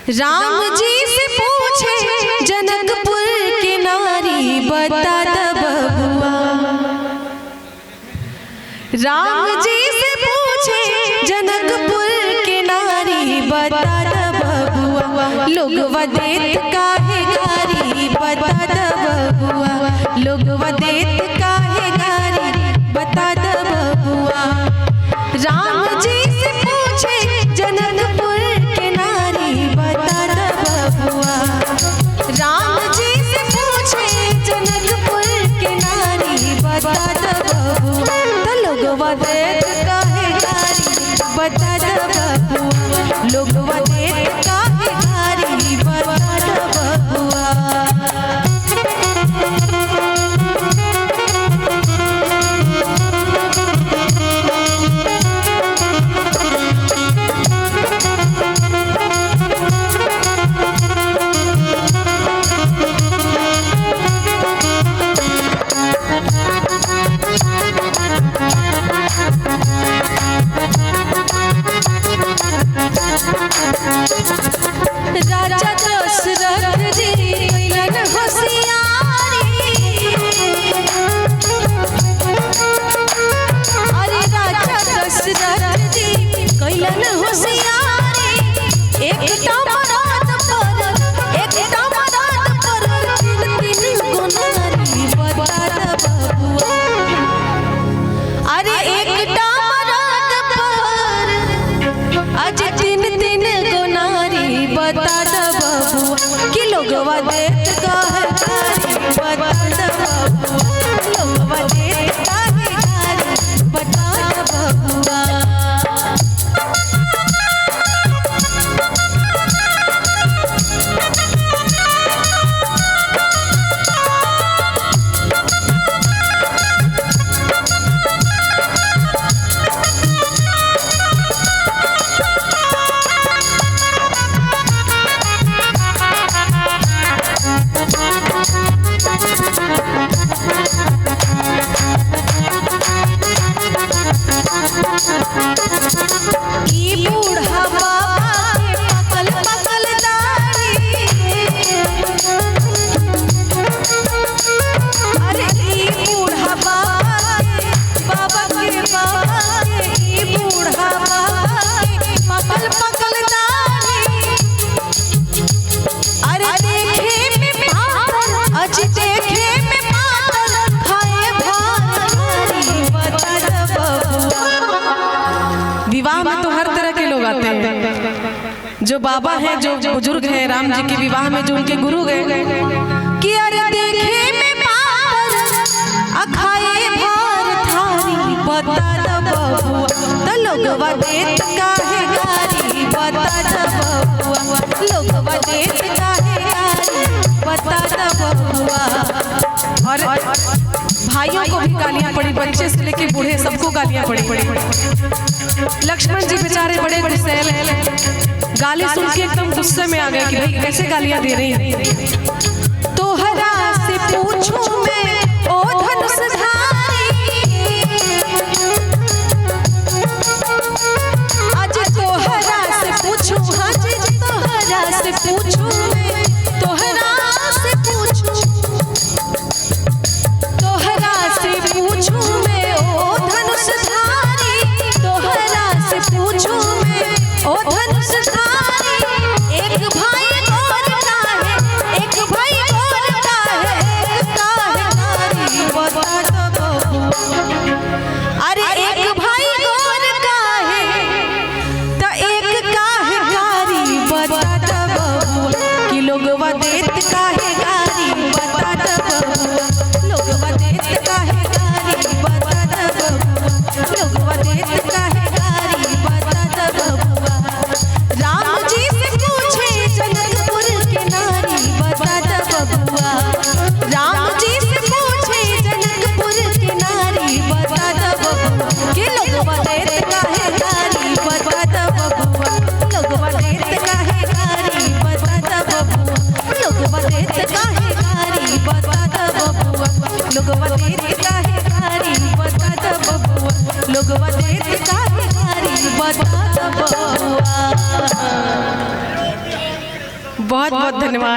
राम जी से पूछे जनकपुर की नारी बता द बबुआ। राम जी से पूछे जनकपुर की नारी बता द बबुआ। लोग देत काहे गारी बता द बबुआ। लोग देत काहे गारी बता द बबुआ। राम जी से पूछे जनकपुर की नारी बता द बबुआ। राम जी से पूछे जनकपुर की नारी बता द बबुआ। तो लोगवा देत काहे गारी बता द बबुआ। लोगवा देत काहे गारी बता द बबुआ। राजा दशरथ जी कैलन होशियारी। अरे राजा दशरथ जी कैलन होशियारी। एक मराद पर तीन गुनारी बता द बबुआ। अरे एक मराद पर आज तीन गुनारी बता द बबुआ। कि लोगवा देत काहे गारी बता द बबुआ। लोगवा देत काहे गारी बता द बबुआ। विवाह में तो हर तरह के लोग आते हैं। जो बाबा हैं, जो बुजुर्ग हैं, राम जी के विवाह में जो उनके गुरु गए कि अरे देखे में पार अखाए भार थारी बता द बबुआ। तो लोगवा देत काहे गारी बता द बबुआ। लोगवा देत काहे गारी बता द बबुआ। और भाइयों को भी गालियां पड़ी, बच्चे से लेके बूढ़े सबको गालियां पड़ी। लक्ष्मण जी बेचारे बड़े गुस्सैल हैं। गाली सुन के एकदम गुस्से में आ गए कि भाई कैसे गालियां दे रही हैं। तोहरा से पूछूं मैं ओ धनुषधारी। आज तोहरा से पूछूं, आज तोहरा से पूछूं मैं, तोहरा से पूछूं, तोहरा से पूछूं मैं ओ धनुषधारी। तोहरा से पूछूं मैं ओ धनुषधारी। एक भाई गोर का है, एक भाई गोर का है, एक काहे गारी बता द बबुआ। अरे एक भाई गोर का है तो एक काहे गारी बता द बबुआ। कि लोगवा देत काहे गारी बता द बबुआ। लोगवा देत काहे गारी बता द बबुआ। लोगवा देत काहे गारी बता द बबुआ। राम जी से पूछे जनकपुर की नारी बता द बबुआ। राम जी से पूछे जनकपुर की नारी बता द बबुआ। कि लोगवा देत काहे गारी बता द बबुआ। लोगवा देत काहे गारी बता द बबुआ। लोगवा देत काहे गारी बता द बबुआ। लोगवा देत काहे गारी बता द बबुआ। लोगवा देत काहे गारी बता द बबुआ। बहुत बहुत धन्यवाद।